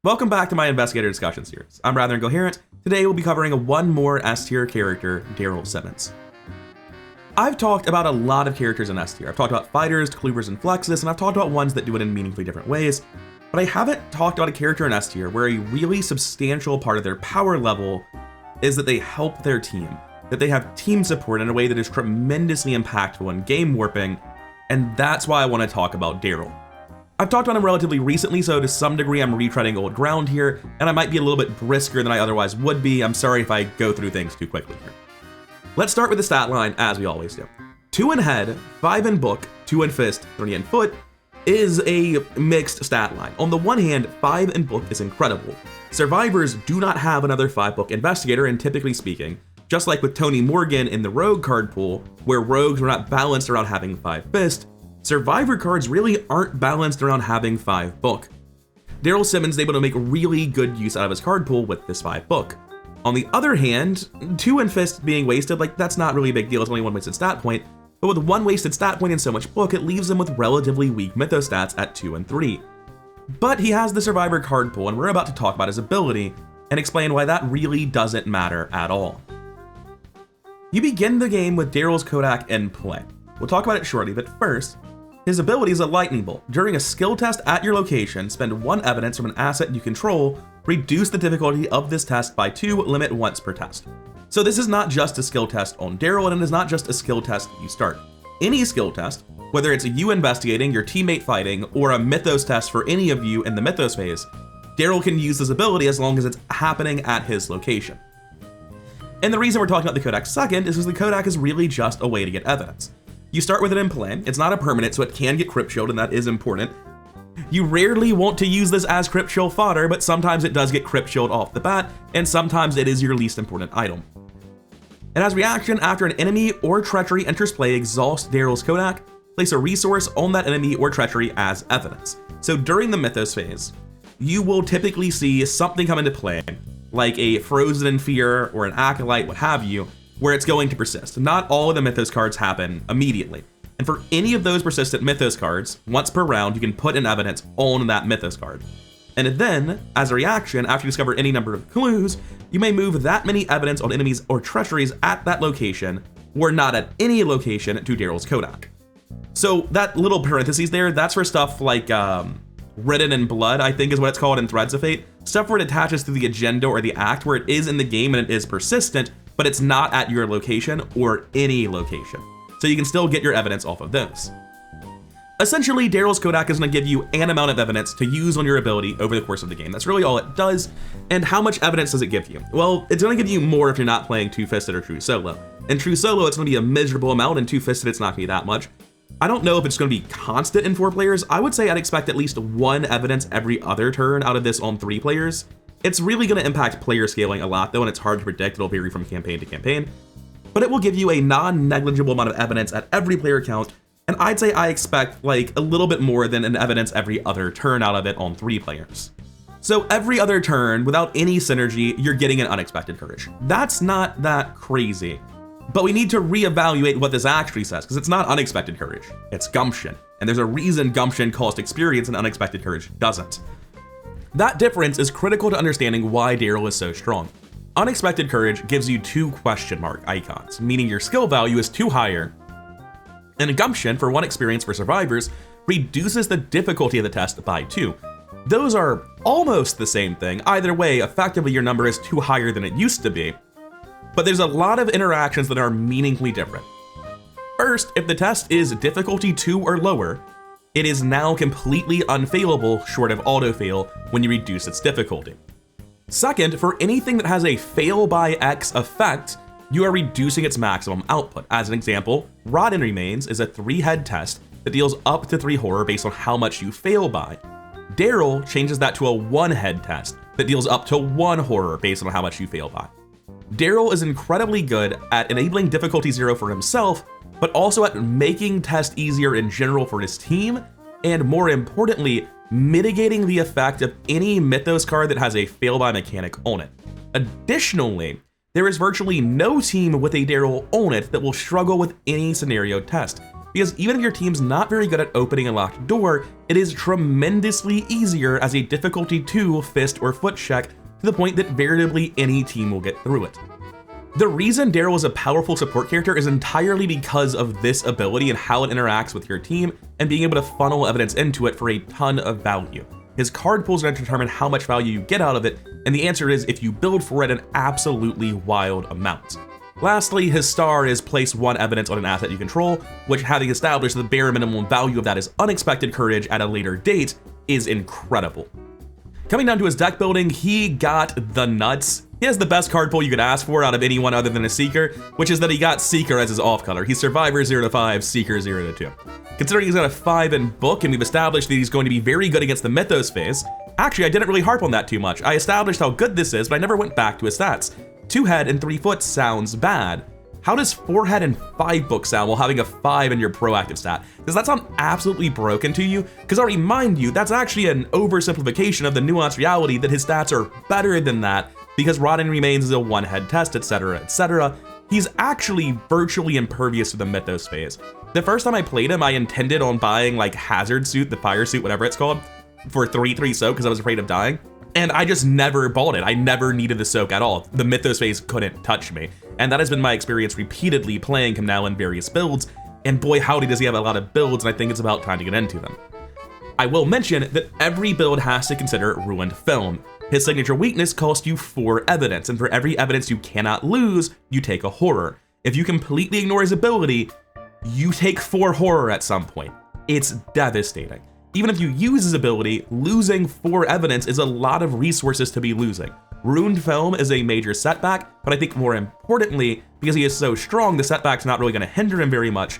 Welcome back to my Investigator discussion series. I'm rather Incoherent. Today we'll be covering one more S-tier character, Darrel Simmons. I've talked about a lot of characters in S-tier. I've talked about fighters, Cluevers, and Flexes, and I've talked about ones that do it in meaningfully different ways, but I haven't talked about a character in S-tier where a really substantial part of their power level is that they help their team, that they have team support in a way that is tremendously impactful and game warping, and that's why I want to talk about Darrel. I've talked about him relatively recently, so to some degree I'm retreading old ground here, and I might be a little bit brisker than I otherwise would be. I'm sorry if I go through things too quickly here. Let's start with the stat line, as we always do. 2 in head, 5 in book, 2 in fist, 3 in foot is a mixed stat line. On the one hand, 5 in book is incredible. Survivors do not have another 5-book investigator, and typically speaking, just like with Tony Morgan in the rogue card pool, where rogues were not balanced around having 5 fist, Survivor cards really aren't balanced around having 5 book. Darrel Simmons is able to make really good use out of his card pool with this 5 book. On the other hand, 2 in fist being wasted, that's not really a big deal, it's only 1 wasted stat point, but with 1 wasted stat point and so much book, it leaves him with relatively weak mythos stats at 2 and 3. But he has the Survivor card pool, and we're about to talk about his ability and explain why that really doesn't matter at all. You begin the game with Darrel's Kodak in play. We'll talk about it shortly, but first, his ability is a lightning bolt. During a skill test at your location, spend 1 evidence from an asset you control, reduce the difficulty of this test by 2, limit once per test. So this is not just a skill test on Darrel, and it is not just a skill test you start. Any skill test, whether it's you investigating, your teammate fighting, or a mythos test for any of you in the mythos phase, Darrel can use this ability as long as it's happening at his location. And the reason we're talking about the Kodak second is because the Kodak is really just a way to get evidence. You start with it in play, it's not a permanent, so it can get crypt shielded, and that is important. You rarely want to use this as crypt shield fodder, but sometimes it does get crypt shield off the bat, and sometimes it is your least important item. And as reaction, after an enemy or treachery enters play, exhaust Darrel's Kodak, place a resource on that enemy or treachery as evidence. So during the mythos phase, you will typically see something come into play, like a Frozen in Fear or an Acolyte, what have you, where it's going to persist. Not all of the mythos cards happen immediately. And for any of those persistent mythos cards, once per round, you can put an evidence on that mythos card. And then, as a reaction, after you discover any number of clues, you may move that many evidence on enemies or treacheries at that location, or not at any location, to Darrel's Kodak. So that little parentheses there, that's for stuff like Written in Blood, I think is what it's called in Threads of Fate. Stuff where it attaches to the agenda or the act, where it is in the game and it is persistent, but it's not at your location or any location. So you can still get your evidence off of those. Essentially, Darrel's Kodak is going to give you an amount of evidence to use on your ability over the course of the game. That's really all it does. And how much evidence does it give you? Well, it's going to give you more if you're not playing Two-Fisted or True Solo. In True Solo, it's going to be a miserable amount, and Two-Fisted, it's not going to be that much. I don't know if it's going to be constant in 4 players. I would say I'd expect at least 1 evidence every other turn out of this on 3 players. It's really going to impact player scaling a lot though, and it's hard to predict. It'll vary from campaign to campaign, but it will give you a non-negligible amount of evidence at every player count, and I'd say I expect like a little bit more than an evidence every other turn out of it on 3 players. So every other turn, without any synergy, you're getting an unexpected courage. That's not that crazy, but we need to reevaluate what this actually says, because it's not unexpected courage, it's gumption, and there's a reason gumption costs experience and unexpected courage doesn't. That difference is critical to understanding why Darrel is so strong. Unexpected courage gives you 2 question mark icons, meaning your skill value is too higher. And gumption, for 1 experience for survivors, reduces the difficulty of the test by 2. Those are almost the same thing. Either way, effectively your number is too higher than it used to be. But there's a lot of interactions that are meaningfully different. First, if the test is difficulty 2 or lower, it is now completely unfailable short of autofail when you reduce its difficulty. Second, for anything that has a fail by X effect, you are reducing its maximum output. As an example, Rotten Remains is a 3-head test that deals up to 3 horror based on how much you fail by. Darrel changes that to a 1-head test that deals up to 1 horror based on how much you fail by. Darrel is incredibly good at enabling difficulty 0 for himself, but also at making tests easier in general for his team, and more importantly, mitigating the effect of any mythos card that has a fail by mechanic on it. Additionally, there is virtually no team with a Darrel on it that will struggle with any scenario test. because even if your team's not very good at opening a locked door, it is tremendously easier as a difficulty 2 fist or foot check to the point that veritably any team will get through it. The reason Darrel is a powerful support character is entirely because of this ability and how it interacts with your team and being able to funnel evidence into it for a ton of value. His card pools are going to determine how much value you get out of it, and the answer is if you build for it an absolutely wild amount. Lastly, his star is place 1 evidence on an asset you control, which, having established the bare minimum value of that is unexpected courage at a later date, is incredible. Coming down to his deck building, he got the nuts. He has the best card pool you could ask for out of anyone other than a Seeker, which is that he got Seeker as his off color. He's Survivor 0-5, Seeker 0-2. Considering he's got a 5 in book, and we've established that he's going to be very good against the Mythos phase, actually I didn't really harp on that too much. I established how good this is, but I never went back to his stats. 2 head and 3 foot sounds bad. How does 4 head and 5 book sound while having a 5 in your proactive stat? Does that sound absolutely broken to you? Because I'll remind you, that's actually an oversimplification of the nuanced reality that his stats are better than that, because Rotting Remains is a 1 head test, etc, etc. He's actually virtually impervious to the Mythos phase. The first time I played him, I intended on buying like Hazard Suit, the Fire Suit, whatever it's called, for 3/3 soak because I was afraid of dying. And I just never bought it. I never needed the soak at all. The Mythos phase couldn't touch me. And that has been my experience repeatedly playing him now in various builds. And boy, howdy does he have a lot of builds, and I think it's about time to get into them. I will mention that every build has to consider Ruined Film. His signature weakness costs you 4 evidence, and for every evidence you cannot lose, you take a horror. If you completely ignore his ability, you take 4 horror at some point. It's devastating. Even if you use his ability, losing 4 evidence is a lot of resources to be losing. Ruined Film is a major setback, but I think more importantly, because he is so strong, the setback's not really going to hinder him very much.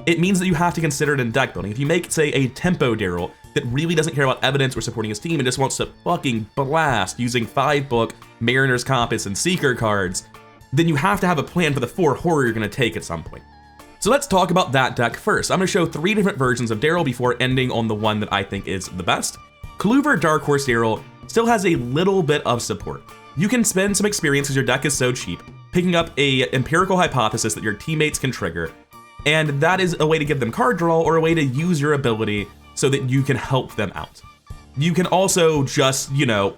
It means that you have to consider it in deck building. If you make, say, a tempo Darrel that really doesn't care about evidence or supporting his team and just wants to fucking blast using 5 book, Mariner's Compass, and Seeker cards, then you have to have a plan for the 4 horror you're going to take at some point. So let's talk about that deck first. I'm going to show 3 different versions of Darrel before ending on the one that I think is the best. Cluever Dark Horse Darrel still has a little bit of support. You can spend some experience because your deck is so cheap, picking up a empirical hypothesis that your teammates can trigger, and that is a way to give them card draw or a way to use your ability so that you can help them out. You can also just,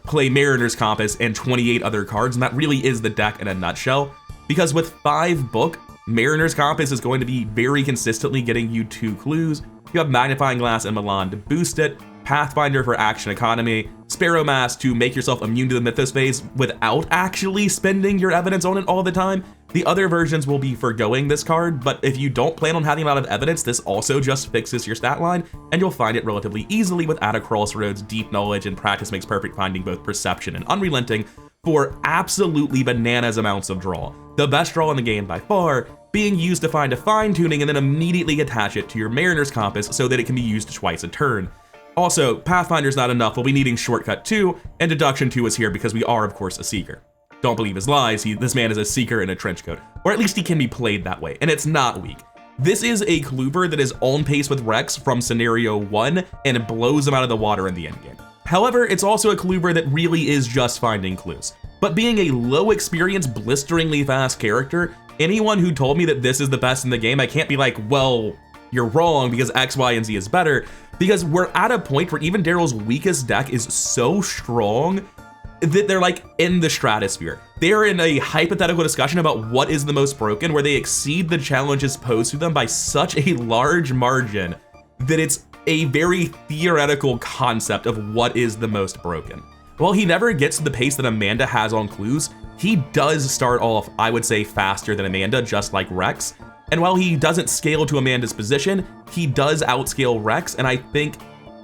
play Mariner's Compass and 28 other cards, and that really is the deck in a nutshell, because with 5 book, Mariner's Compass is going to be very consistently getting you 2 clues. You have Magnifying Glass and Melon to boost it, Pathfinder for action economy, Sparrow Mask to make yourself immune to the Mythos phase without actually spending your evidence on it all the time. The other versions will be forgoing this card, but if you don't plan on having a lot of evidence, this also just fixes your stat line, and you'll find it relatively easily with At a Crossroads, Deep Knowledge, and Practice Makes Perfect, finding both Perception and Unrelenting for absolutely bananas amounts of draw. The best draw in the game by far, being used to find a fine-tuning and then immediately attach it to your Mariner's Compass so that it can be used twice a turn. Also, Pathfinder's not enough, we'll be needing Shortcut 2, and Deduction 2 is here because we are, of course, a Seeker. Don't believe his lies, this man is a Seeker in a trench coat. Or at least he can be played that way, and it's not weak. This is a Cluever that is on pace with Rex from Scenario 1, and it blows him out of the water in the endgame. However, it's also a Cluever that really is just finding clues. But being a low experience, blisteringly fast character, anyone who told me that this is the best in the game, I can't be like, well, you're wrong because X, Y, and Z is better, because we're at a point where even Darrel's weakest deck is so strong that they're like in the stratosphere. They're in a hypothetical discussion about what is the most broken, where they exceed the challenges posed to them by such a large margin that it's a very theoretical concept of what is the most broken. While he never gets to the pace that Amanda has on clues, he does start off, I would say, faster than Amanda, just like Rex. And while he doesn't scale to Amanda's position, he does outscale Rex, and I think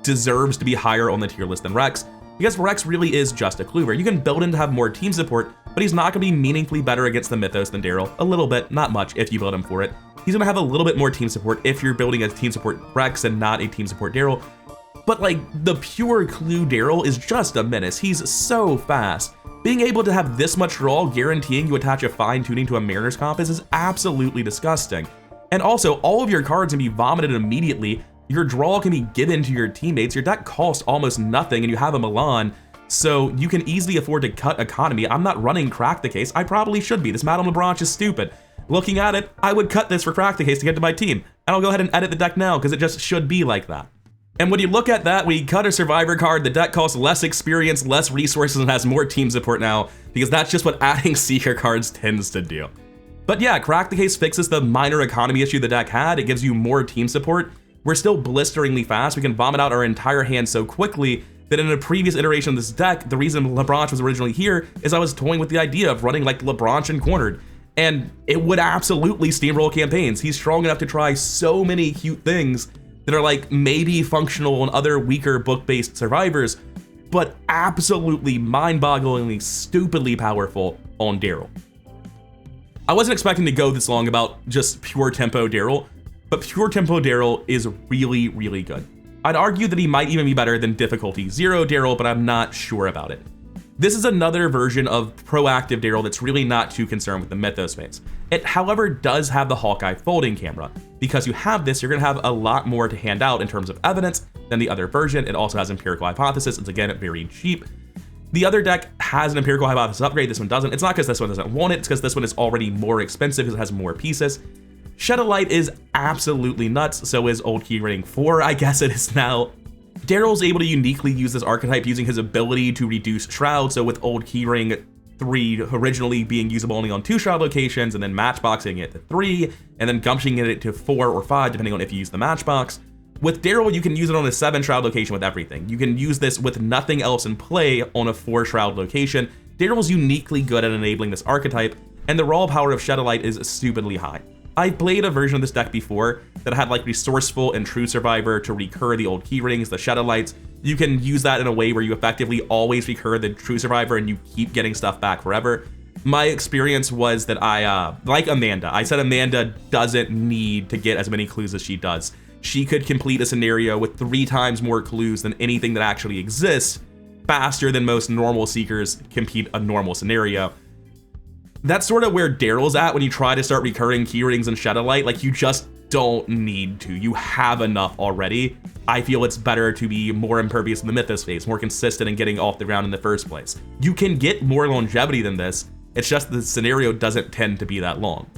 deserves to be higher on the tier list than Rex, because Rex really is just a Cluever. You can build him to have more team support, but he's not going to be meaningfully better against the Mythos than Darrel. A little bit, not much, if you build him for it. He's going to have a little bit more team support if you're building a team support Rex and not a team support Darrel. But like, the pure Clue Darrel is just a menace. He's so fast. Being able to have this much draw guaranteeing you attach a fine-tuning to a Mariner's Compass is absolutely disgusting. And also, all of your cards can be vomited immediately, your draw can be given to your teammates, your deck costs almost nothing, and you have a Melon, so you can easily afford to cut economy. I'm not running Crack the Case, I probably should be. This Madame LeBranche is stupid. Looking at it, I would cut this for Crack the Case to get to my team. And I'll go ahead and edit the deck now because it just should be like that. And when you look at that, we cut a survivor card, the deck costs less experience, less resources, and has more team support now, because that's just what adding seeker cards tends to do. But yeah, Crack the Case fixes the minor economy issue the deck had. It gives you more team support. We're still blisteringly fast. We can vomit out our entire hand so quickly that in a previous iteration of this deck, the reason LeBronch was originally here is I was toying with the idea of running like LeBronch and Cornered. And it would absolutely steamroll campaigns. He's strong enough to try so many cute things that are like maybe functional on other weaker book-based survivors, but absolutely mind-bogglingly, stupidly powerful on Darrel. I wasn't expecting to go this long about just pure tempo Darrel, but pure tempo Darrel is really, really good. I'd argue that he might even be better than difficulty 0 Darrel, but I'm not sure about it. This is another version of proactive Darrel that's really not too concerned with the mythos phase. It, however, does have the Hawkeye folding camera. Because you have this, you're gonna have a lot more to hand out in terms of evidence than the other version. It also has empirical hypothesis. It's again very cheap. The other deck has an empirical hypothesis upgrade. This one doesn't. It's not because this one doesn't want it. It's because this one is already more expensive because it has more pieces. Shed a Light is absolutely nuts. So is Old Keyring 4, I guess it is now. Darrel's able to uniquely use this archetype using his ability to reduce Shroud. So with Old Keyring 3 originally being usable only on 2 Shroud locations, and then matchboxing it to 3, and then gumping it to 4 or 5, depending on if you use the matchbox. With Darrel, you can use it on a 7 Shroud location with everything. You can use this with nothing else in play on a 4 Shroud location. Darrel's uniquely good at enabling this archetype, and the raw power of Shed a Light is stupidly high. I played a version of this deck before that had like Resourceful and True Survivor to recur the Old Keyrings, the Shed a Lights. You can use that in a way where you effectively always recur the True Survivor and you keep getting stuff back forever. My experience was that I, like Amanda, I said Amanda doesn't need to get as many clues as she does. She could complete a scenario with 3 times more clues than anything that actually exists, faster than most normal seekers complete a normal scenario. That's sort of where Darrel's at when you try to start recurring Keyrings and Shed a Light. Like, you just don't need to. You have enough already. I feel it's better to be more impervious in the mythos phase, more consistent in getting off the ground in the first place. You can get more longevity than this. It's just the scenario doesn't tend to be that long.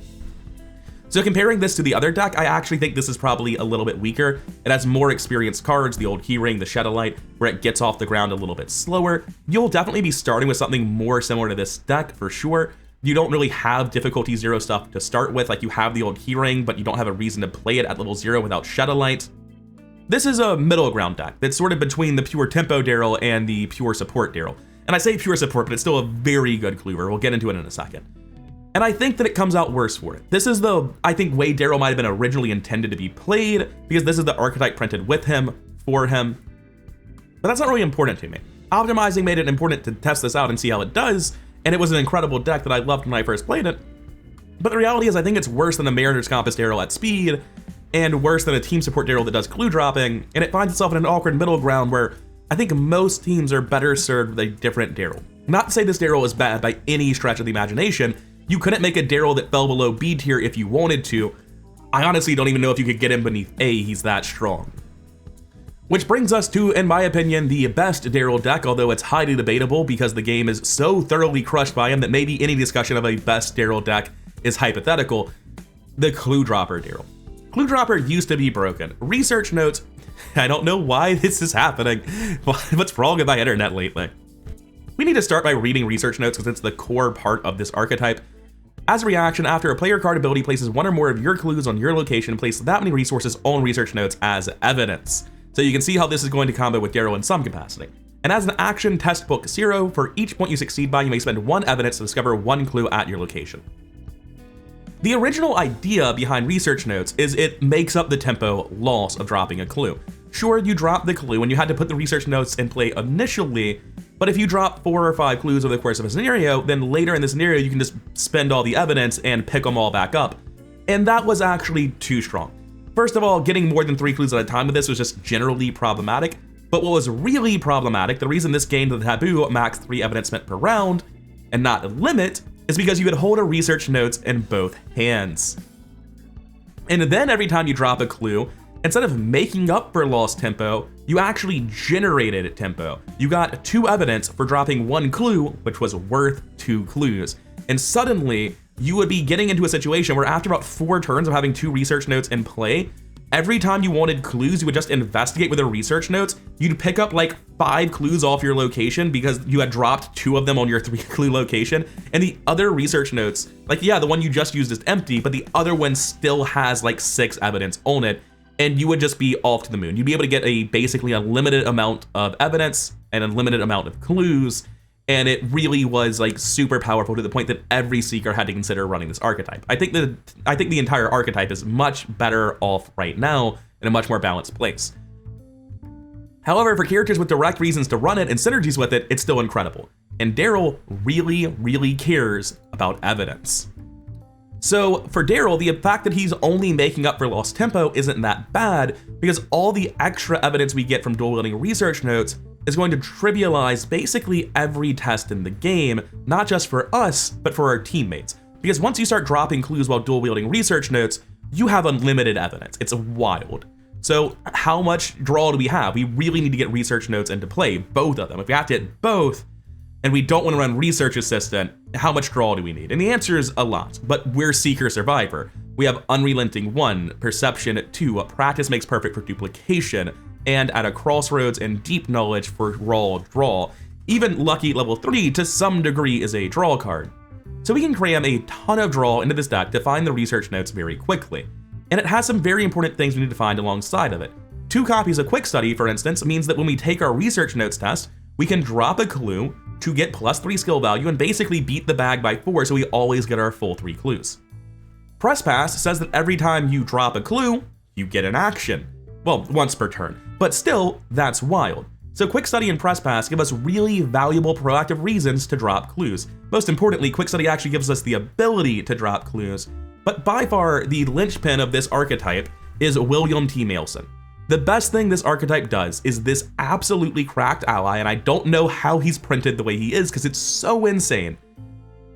So comparing this to the other deck, I actually think this is probably a little bit weaker. It has more experienced cards, the Old Keyring, the Shed a Light, where it gets off the ground a little bit slower. You'll definitely be starting with something more similar to this deck for sure. You don't really have difficulty 0 stuff to start with, like you have the Old Keyring, but you don't have a reason to play it at level 0 without Shed a Light. This is a middle ground deck that's sort of between the pure tempo Darrel and the pure support Darrel. And I say pure support, but it's still a very good Cluever. We'll get into it in a second. And I think that it comes out worse for it. This is the, I think, way Darrel might have been originally intended to be played, because this is the archetype printed with him, for him. But that's not really important to me. Optimizing made it important to test this out and see how it does, and it was an incredible deck that I loved when I first played it. But the reality is I think it's worse than the Mariner's Compass Darrel at speed, and worse than a team support Darrel that does clue dropping, and it finds itself in an awkward middle ground where I think most teams are better served with a different Darrel. Not to say this Darrel is bad by any stretch of the imagination. You couldn't make a Darrel that fell below B tier if you wanted to. I honestly don't even know if you could get him beneath A, he's that strong. Which brings us to, in my opinion, the best Darrel deck, although it's highly debatable because the game is so thoroughly crushed by him that maybe any discussion of a best Darrel deck is hypothetical. The Clue Dropper Darrel. Clue Dropper used to be broken. Research notes, I don't know why this is happening. What's wrong with my internet lately? We need to start by reading research notes because it's the core part of this archetype. As a reaction, after a player card ability places 1 or more of your clues on your location, place that many resources on research notes as evidence. So you can see how this is going to combo with Darrel in some capacity. And as an action, test book 0, for each point you succeed by, you may spend 1 evidence to discover 1 clue at your location. The original idea behind research notes is it makes up the tempo loss of dropping a clue. Sure, you drop the clue and you had to put the research notes in play initially, but if you drop 4 or 5 clues over the course of a scenario, then later in the scenario you can just spend all the evidence and pick them all back up. And that was actually too strong. First of all, getting more than 3 clues at a time with this was just generally problematic, but what was really problematic, the reason this gained the taboo max 3 evidence spent per round, and not a limit, is because you would hold a research notes in both hands. And then every time you drop a clue, instead of making up for lost tempo, you actually generated tempo. You got 2 evidence for dropping 1 clue, which was worth 2 clues. And suddenly, you would be getting into a situation where after about 4 turns of having 2 research notes in play, every time you wanted clues, you would just investigate with the research notes. You'd pick up like 5 clues off your location because you had dropped 2 of them on your 3 clue location. And the other research notes, like, yeah, the one you just used is empty, but the other one still has like 6 evidence on it. And you would just be off to the moon. You'd be able to get a basically unlimited amount of evidence and unlimited amount of clues. And it really was like super powerful to the point that every seeker had to consider running this archetype. I think the entire archetype is much better off right now in a much more balanced place. However, for characters with direct reasons to run it and synergies with it, it's still incredible. And Darrel really cares about evidence. So for Darrel, the fact that he's only making up for lost tempo isn't that bad, because all the extra evidence we get from dual-wielding research notes is going to trivialize basically every test in the game, not just for us, but for our teammates. Because once you start dropping clues while dual-wielding research notes, you have unlimited evidence. It's wild. So how much draw do we have? We really need to get research notes into play, both of them. If we have to hit both, and we don't want to run Research Assistant, how much draw do we need? And the answer is a lot, but we're Seeker Survivor. We have Unrelenting 1, Perception 2, Practice Makes Perfect for Duplication, and at a Crossroads and Deep Knowledge for raw draw. Even Lucky level 3 to some degree is a draw card. So we can cram a ton of draw into this deck to find the research notes very quickly. And it has some very important things we need to find alongside of it. 2 copies of Quick Study, for instance, means that when we take our research notes test, we can drop a clue to get +3 skill value and basically beat the bag by 4, so we always get our full 3 clues. Press Pass says that every time you drop a clue, you get an action. Well, once per turn, but still, that's wild. So Quick Study and Press Pass give us really valuable proactive reasons to drop clues. Most importantly, Quick Study actually gives us the ability to drop clues, but by far the linchpin of this archetype is William T. Mailson. The best thing this archetype does is this absolutely cracked ally, and I don't know how he's printed the way he is because it's so insane.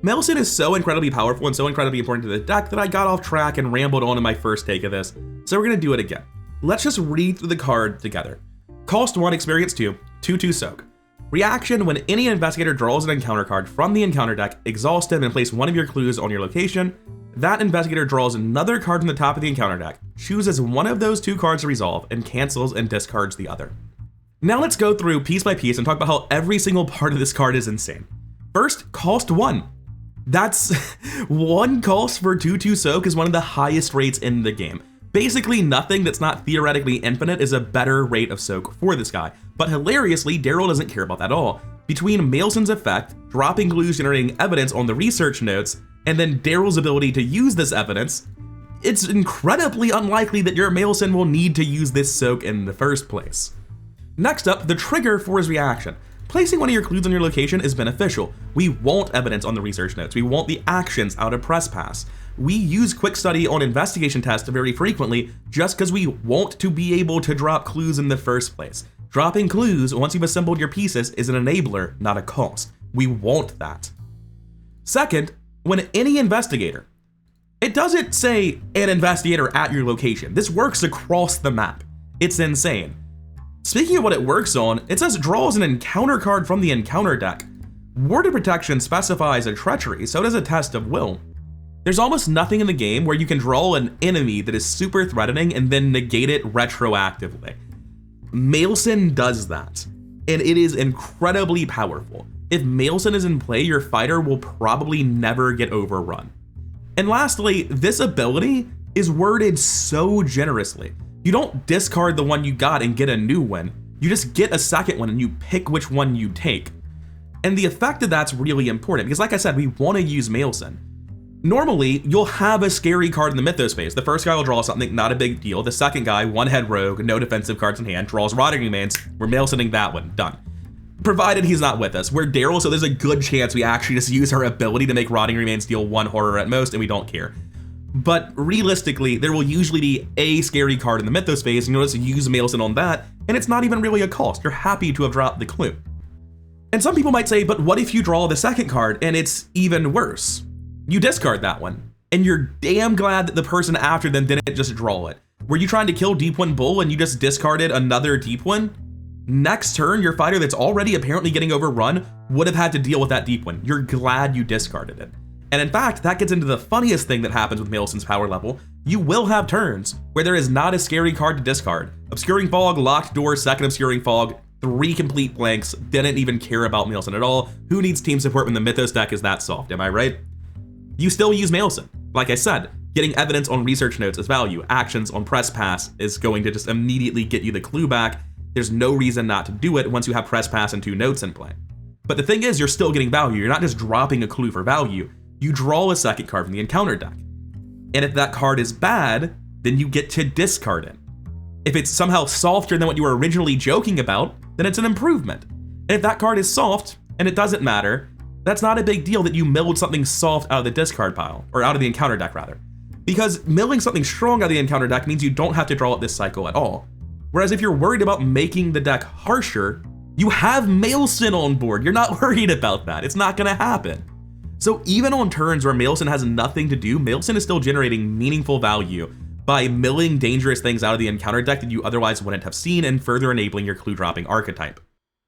Melon is so incredibly powerful and so incredibly important to the deck that I got off track and rambled on in my first take of this, so we're gonna do it again. Let's just read through the card together. Cost 1, Experience 2, 2/2 Soak. Reaction: when any investigator draws an encounter card from the encounter deck, exhaust them and place one of your clues on your location. That investigator draws another card from the top of the encounter deck, chooses one of those 2 cards to resolve, and cancels and discards the other. Now let's go through piece by piece and talk about how every single part of this card is insane. First, cost 1. That's 1 cost for 2/2 Soak is one of the highest rates in the game. Basically nothing that's not theoretically infinite is a better rate of soak for this guy, but hilariously, Darrel doesn't care about that at all. Between Mailson's effect, dropping clues generating evidence on the research notes, and then Darrel's ability to use this evidence, it's incredibly unlikely that your Mailson will need to use this soak in the first place. Next up, the trigger for his reaction. Placing one of your clues on your location is beneficial. We want evidence on the research notes. We want the actions out of Press Pass. We use Quick Study on investigation tests very frequently just because we want to be able to drop clues in the first place. Dropping clues once you've assembled your pieces is an enabler, not a cost. We want that. Second, when any investigator, it doesn't say an investigator at your location. This works across the map. It's insane. Speaking of what it works on, it says draws an encounter card from the encounter deck. Warded Protection specifies a treachery, so does a Test of Will. There's almost nothing in the game where you can draw an enemy that is super threatening and then negate it retroactively. Mailson does that, and it is incredibly powerful. If Mailson is in play, your fighter will probably never get overrun. And lastly, this ability is worded so generously. You don't discard the one you got and get a new one. You just get a second one and you pick which one you take. And the effect of that's really important because, like I said, we want to use Mailson. Normally, you'll have a scary card in the Mythos phase. The first guy will draw something, not a big deal. The second guy, 1-head rogue, no defensive cards in hand, draws Rotting Remains. We're Mailsoning that one, done. Provided he's not with us. We're Darrel, so there's a good chance we actually just use our ability to make Rotting Remains deal 1 horror at most, and we don't care. But realistically, there will usually be a scary card in the Mythos phase, and you'll just use Mailson on that, and it's not even really a cost. You're happy to have dropped the clue. And some people might say, but what if you draw the second card and it's even worse? You discard that one, and you're damn glad that the person after them didn't just draw it. Were you trying to kill Deep One Bull and you just discarded another Deep One? Next turn, your fighter that's already apparently getting overrun would have had to deal with that Deep One. You're glad you discarded it. And in fact, that gets into the funniest thing that happens with Melon's power level. You will have turns where there is not a scary card to discard. Obscuring Fog, Locked Door, second Obscuring Fog, 3 complete blanks, didn't even care about Melon at all. Who needs team support when the Mythos deck is that soft, am I right? You still use Melon. Like I said, getting evidence on research notes is value. Actions on press pass is going to just immediately get you the clue back. There's no reason not to do it once you have press pass and 2 notes in play. But the thing is, you're still getting value. You're not just dropping a clue for value. You draw a second card from the encounter deck. And if that card is bad, then you get to discard it. If it's somehow softer than what you were originally joking about, then it's an improvement. And if that card is soft, and it doesn't matter, that's not a big deal that you milled something soft out of the discard pile, or out of the encounter deck rather. Because milling something strong out of the encounter deck means you don't have to draw it this cycle at all. Whereas if you're worried about making the deck harsher, you have Melon on board. You're not worried about that. It's not gonna happen. So even on turns where Melon has nothing to do, Melon is still generating meaningful value by milling dangerous things out of the encounter deck that you otherwise wouldn't have seen and further enabling your clue dropping archetype.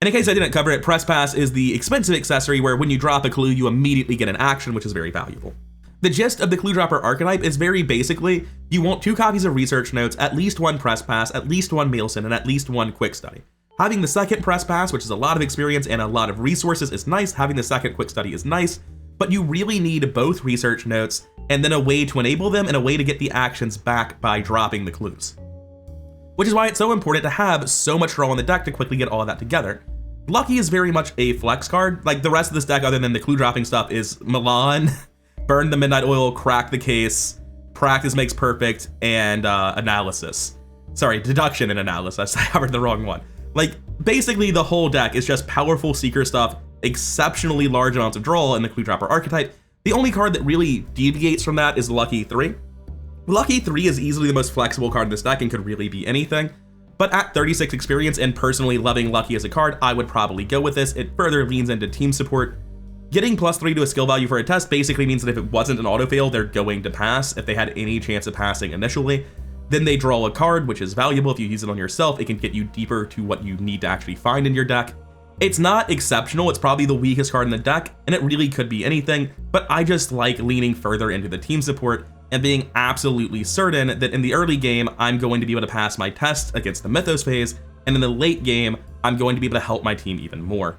And in case I didn't cover it, Press Pass is the expensive accessory where when you drop a clue, you immediately get an action, which is very valuable. The gist of the clue dropper archetype is very basically, you want 2 copies of research notes, at least 1 press pass, at least 1 Melon, and at least 1 quick study. Having the second press pass, which is a lot of experience and a lot of resources, is nice. Having the second quick study is nice, but you really need both research notes and then a way to enable them and a way to get the actions back by dropping the clues. Which is why it's so important to have so much draw on the deck to quickly get all of that together. Lucky is very much a flex card. Like the rest of this deck, other than the clue dropping stuff, is Melon, Burn the Midnight Oil, Crack the Case, Practice Makes Perfect, and Analysis. Sorry, Deduction and Analysis. I covered the wrong one. Like, basically the whole deck is just powerful Seeker stuff, exceptionally large amounts of draw in the Clue Dropper archetype. The only card that really deviates from that is Lucky 3. Lucky 3 is easily the most flexible card in this deck and could really be anything. But at 36 experience and personally loving Lucky as a card, I would probably go with this. It further leans into team support. Getting +3 to a skill value for a test basically means that if it wasn't an auto fail, they're going to pass. If they had any chance of passing initially, then they draw a card, which is valuable. If you use it on yourself, it can get you deeper to what you need to actually find in your deck. It's not exceptional. It's probably the weakest card in the deck, and it really could be anything, but I just like leaning further into the team support and being absolutely certain that in the early game, I'm going to be able to pass my test against the Mythos phase, and in the late game, I'm going to be able to help my team even more.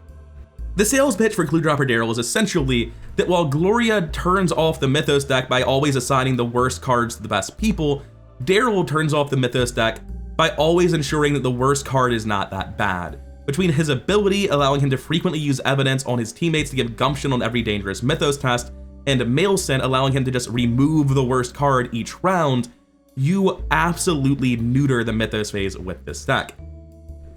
The sales pitch for Clue Dropper Darrel is essentially that while Gloria turns off the Mythos deck by always assigning the worst cards to the best people, Darrel turns off the Mythos deck by always ensuring that the worst card is not that bad. Between his ability allowing him to frequently use evidence on his teammates to give gumption on every dangerous Mythos test, and Melon allowing him to just remove the worst card each round, you absolutely neuter the Mythos phase with this deck.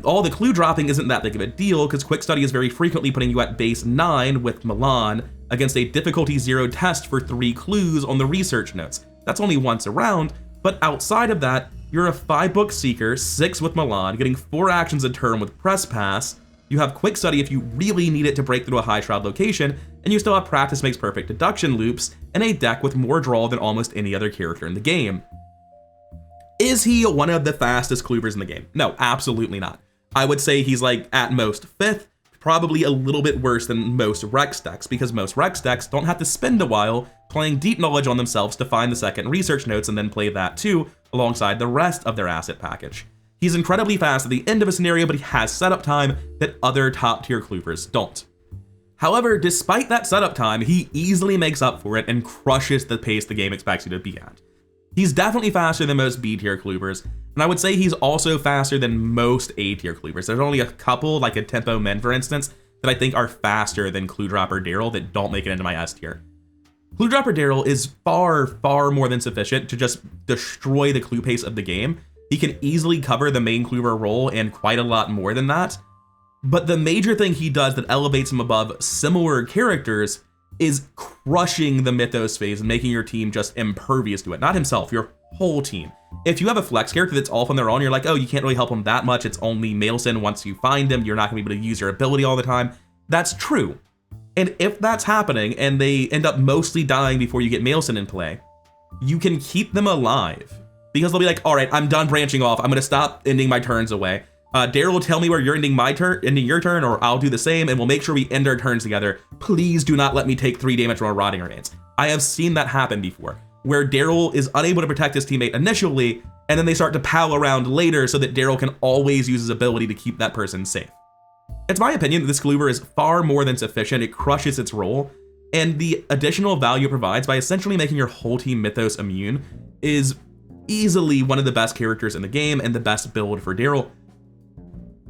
All the clue dropping isn't that big of a deal because Quick Study is very frequently putting you at base 9 with Melon against a difficulty 0 test for 3 clues on the research notes. That's only once a round, but outside of that, you're a 5-book Seeker, 6 with Melon, getting 4 actions a turn with Press Pass. You have Quick Study if you really need it to break through a High Shroud location, and you still have Practice Makes Perfect deduction loops and a deck with more draw than almost any other character in the game. Is he one of the fastest Cluevers in the game? No, absolutely not. I would say he's like at most 5th, probably a little bit worse than most Rex decks, because most Rex decks don't have to spend a while playing Deep Knowledge on themselves to find the second research notes and then play that too alongside the rest of their asset package. He's incredibly fast at the end of a scenario, but he has setup time that other top tier Cluevers don't. However, despite that setup time, he easily makes up for it and crushes the pace the game expects you to be at. He's definitely faster than most B tier Cluevers, and I would say he's also faster than most A tier Cluevers. There's only a couple, like a Tempo Men for instance, that I think are faster than Clue Dropper Darrel that don't make it into my S tier. Clue Dropper Darrel is far, far more than sufficient to just destroy the clue pace of the game. He can easily cover the main Cluever role and quite a lot more than that. But the major thing he does that elevates him above similar characters is crushing the Mythos phase and making your team just impervious to it. Not himself, your whole team. If you have a flex character that's off on their own, you're like, oh, you can't really help him that much. It's only Melon. Once you find him, you're not gonna be able to use your ability all the time. That's true. And if that's happening and they end up mostly dying before you get Melon in play, you can keep them alive. Because they'll be like, all right, I'm done branching off. I'm gonna stop ending my turns away. Darrel will tell me where you're ending your turn, or I'll do the same, and we'll make sure we end our turns together. Please do not let me take 3 damage from a Rotting Remains. I have seen that happen before, where Darrel is unable to protect his teammate initially, and then they start to pal around later so that Darrel can always use his ability to keep that person safe. It's my opinion that this Cluever is far more than sufficient. It crushes its role, and the additional value it provides by essentially making your whole team Mythos immune is easily one of the best characters in the game and the best build for Darrel.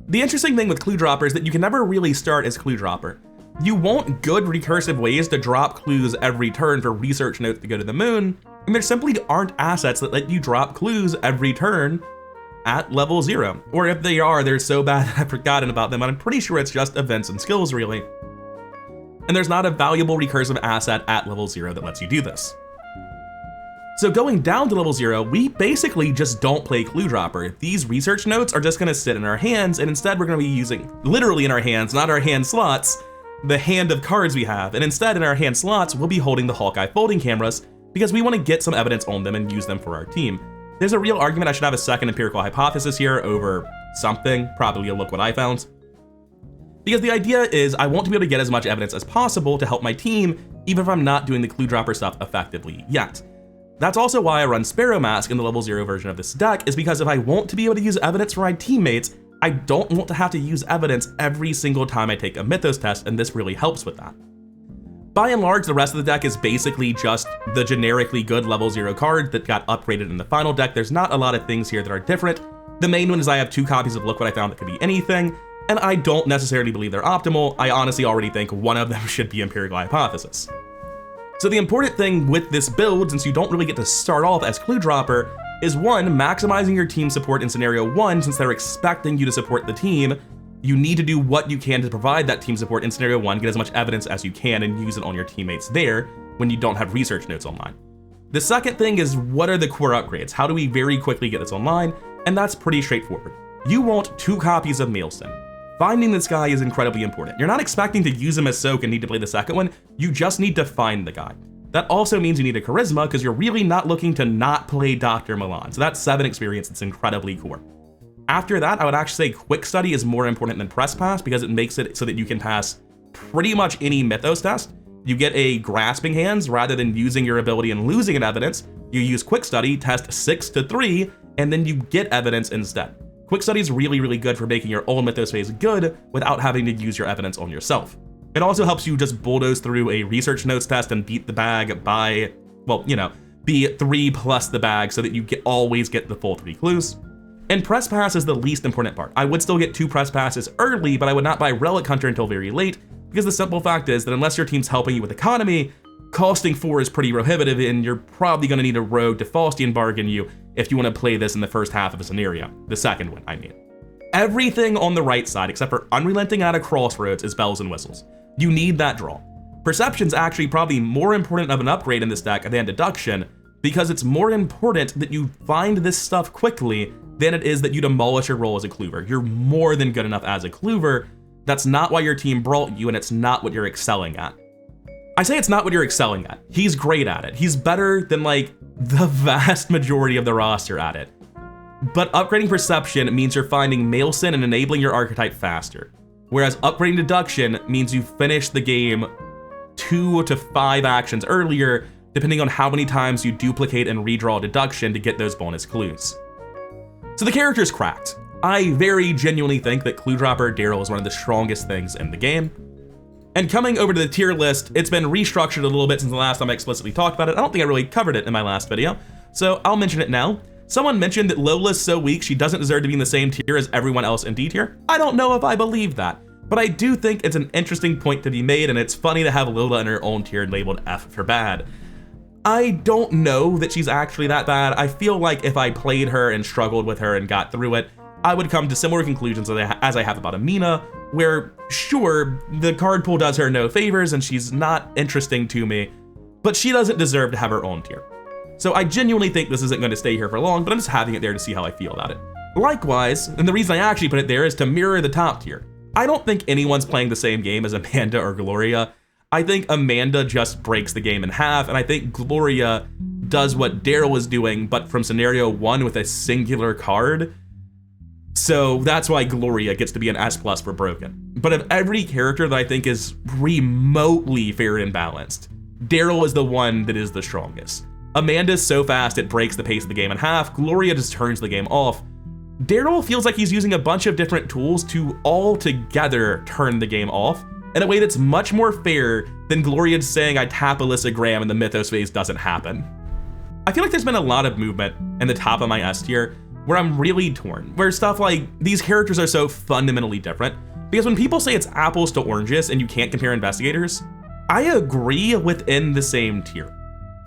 The interesting thing with Clue Dropper is that you can never really start as Clue Dropper. You want good recursive ways to drop clues every turn for research notes to go to the moon, and there simply aren't assets that let you drop clues every turn at level 0. Or if they are, they're so bad that I've forgotten about them, and I'm pretty sure it's just events and skills really. And there's not a valuable recursive asset at level 0 that lets you do this. So going down to level 0, we basically just don't play Clue Dropper. These research notes are just gonna sit in our hands, and instead we're gonna be using, literally in our hands, not our hand slots, the hand of cards we have. And instead in our hand slots, we'll be holding the Hawkeye folding cameras because we wanna get some evidence on them and use them for our team. There's a real argument I should have a second empirical hypothesis here over something, probably a look what I found. Because the idea is I want to be able to get as much evidence as possible to help my team, even if I'm not doing the Clue Dropper stuff effectively yet. That's also why I run Sparrow Mask in the level 0 version of this deck, is because if I want to be able to use evidence for my teammates, I don't want to have to use evidence every single time I take a Mythos test, and this really helps with that. By and large, the rest of the deck is basically just the generically good level 0 card that got upgraded in the final deck. There's not a lot of things here that are different. The main one is I have 2 copies of Look What I Found that could be anything, and I don't necessarily believe they're optimal. I honestly already think one of them should be Empirical Hypothesis. So the important thing with this build, since you don't really get to start off as Clue Dropper, is 1, maximizing your team support in scenario 1. Since they're expecting you to support the team, you need to do what you can to provide that team support in scenario 1, get as much evidence as you can and use it on your teammates there when you don't have research notes online. The second thing is, what are the core upgrades? How do we very quickly get this online? And that's pretty straightforward. You want 2 copies of Melon. Finding this guy is incredibly important. You're not expecting to use him as soak and need to play the second one, you just need to find the guy. That also means you need a charisma, because you're really not looking to not play Dr. Melon. So that's 7 experience, it's incredibly core. After that, I would actually say quick study is more important than press pass, because it makes it so that you can pass pretty much any Mythos test. You get a grasping hands rather than using your ability and losing an evidence. You use quick study, test 6 to 3, and then you get evidence instead. Quick study is really, really good for making your own Mythos phase good without having to use your evidence on yourself. It also helps you just bulldoze through a research notes test and beat the bag by, well, you know, be 3 plus the bag so that you always get the full 3 clues. And press pass is the least important part. I would still get 2 press passes early, but I would not buy Relic Hunter until very late, because the simple fact is that unless your team's helping you with economy, costing 4 is pretty prohibitive, and you're probably going to need a rogue to Faustian bargain you if you want to play this in the first half of a scenario. The second one, I mean. Everything on the right side, except for Unrelenting at a Crossroads, is bells and whistles. You need that draw. Perception's actually probably more important of an upgrade in this deck than Deduction, because it's more important that you find this stuff quickly than it is that you demolish your role as a Cluever. You're more than good enough as a Cluever. That's not why your team brought you, and it's not what you're excelling at. I say it's not what you're excelling at. He's great at it. He's better than like the vast majority of the roster at it. But upgrading Perception means you're finding Melon and enabling your archetype faster. Whereas upgrading Deduction means you finish the game 2 to 5 actions earlier, depending on how many times you duplicate and redraw Deduction to get those bonus clues. So the character's cracked. I very genuinely think that Clue Dropper Darrel is one of the strongest things in the game. And coming over to the tier list, it's been restructured a little bit since the last time I explicitly talked about it. I don't think I really covered it in my last video, so I'll mention it now. Someone mentioned that Lola's so weak she doesn't deserve to be in the same tier as everyone else in D tier. I don't know if I believe that, but I do think it's an interesting point to be made, and it's funny to have Lola in her own tier labeled F for bad. I don't know that she's actually that bad. I feel like if I played her and struggled with her and got through it, I would come to similar conclusions as I have about Amina, where sure, the card pool does her no favors and she's not interesting to me, but she doesn't deserve to have her own tier. So I genuinely think this isn't going to stay here for long, but I'm just having it there to see how I feel about it. Likewise, and the reason I actually put it there is to mirror the top tier. I don't think anyone's playing the same game as Amanda or Gloria. I think Amanda just breaks the game in half, and I think Gloria does what Darrel was doing, but from scenario 1 with a singular card. So that's why Gloria gets to be an S+ for broken. But of every character that I think is remotely fair and balanced, Darrel is the one that is the strongest. Amanda's so fast it breaks the pace of the game in half. Gloria just turns the game off. Darrel feels like he's using a bunch of different tools to all together turn the game off in a way that's much more fair than Gloria just saying I tap Alyssa Graham and the Mythos phase doesn't happen. I feel like there's been a lot of movement in the top of my S tier where I'm really torn, where stuff like these characters are so fundamentally different, because when people say it's apples to oranges and you can't compare investigators, I agree within the same tier.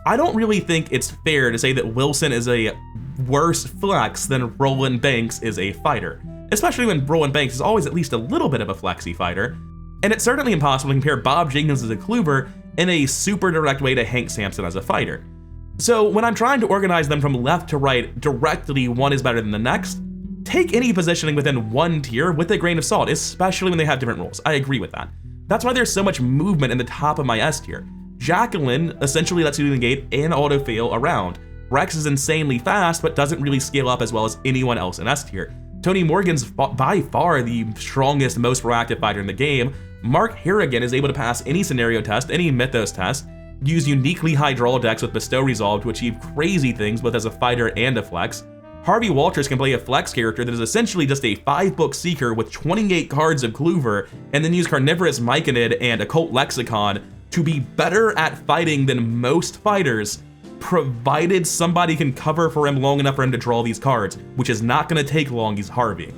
I don't really think it's fair to say that Wilson is a worse flex than Roland Banks is a fighter, especially when Roland Banks is always at least a little bit of a flexy fighter, and it's certainly impossible to compare Bob Jenkins as a Cluever in a super direct way to Hank Sampson as a fighter. So when I'm trying to organize them from left to right directly, one is better than the next, take any positioning within one tier with a grain of salt, especially when they have different roles. I agree with that. That's why there's so much movement in the top of my S tier. Jacqueline essentially lets you negate and auto-fail around. Rex is insanely fast, but doesn't really scale up as well as anyone else in S tier. Tony Morgan's by far the strongest, most proactive fighter in the game. Mark Harrigan is able to pass any scenario test, any Mythos test, use uniquely high draw decks with Bestow Resolve to achieve crazy things both as a fighter and a flex. Harvey Walters can play a flex character that is essentially just a 5-book seeker with 28 cards of Cluever, and then use Carnivorous Myconid and Occult Lexicon to be better at fighting than most fighters, provided somebody can cover for him long enough for him to draw these cards, which is not going to take long. He's Harvey.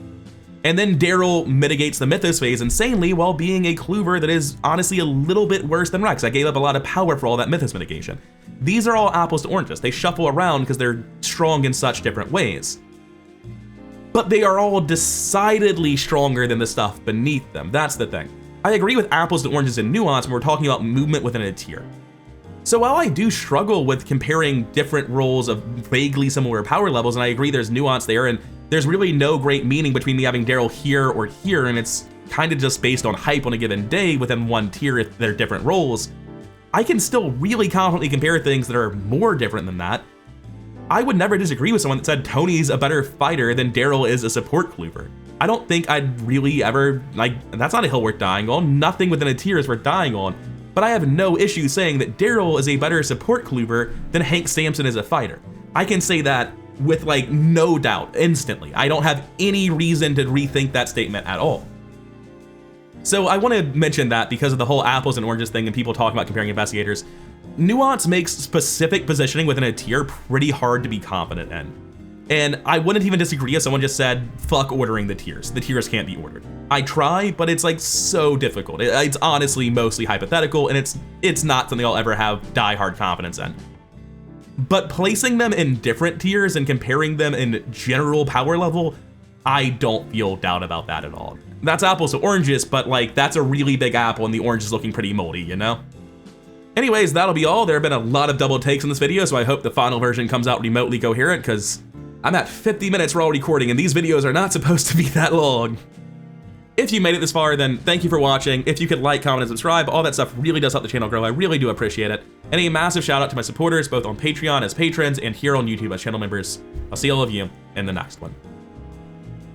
And then Darrel mitigates the Mythos phase insanely while being a Cluever that is honestly a little bit worse than Rex. I gave up a lot of power for all that Mythos mitigation. These are all apples to oranges. They shuffle around because they're strong in such different ways. But they are all decidedly stronger than the stuff beneath them. That's the thing. I agree with apples to oranges and nuance when we're talking about movement within a tier. So while I do struggle with comparing different roles of vaguely similar power levels, and I agree there's nuance there, and there's really no great meaning between me having Darrel here or here, and it's kind of just based on hype on a given day within one tier if they're different roles, I can still really confidently compare things that are more different than that. I would never disagree with someone that said Tony's a better fighter than Darrel is a support Cluever. I don't think I'd really ever, that's not a hill worth dying on. Nothing within a tier is worth dying on. But I have no issue saying that Darrel is a better support Cluever than Hank Sampson is a fighter. I can say that with no doubt, instantly. I don't have any reason to rethink that statement at all. So I want to mention that because of the whole apples and oranges thing and people talking about comparing investigators, nuance makes specific positioning within a tier pretty hard to be confident in. And I wouldn't even disagree if someone just said, fuck ordering the tiers. The tiers can't be ordered. I try, but it's so difficult. It's honestly mostly hypothetical, and it's not something I'll ever have die-hard confidence in. But placing them in different tiers and comparing them in general power level, I don't feel doubt about that at all. That's apples to oranges, but that's a really big apple and the orange is looking pretty moldy, you know? Anyways, that'll be all. There have been a lot of double takes in this video, so I hope the final version comes out remotely coherent, because I'm at 50 minutes raw recording and these videos are not supposed to be that long. If you made it this far, then thank you for watching. If you could like, comment, and subscribe, all that stuff really does help the channel grow. I really do appreciate it. And a massive shout out to my supporters, both on Patreon as patrons and here on YouTube as channel members. I'll see all of you in the next one.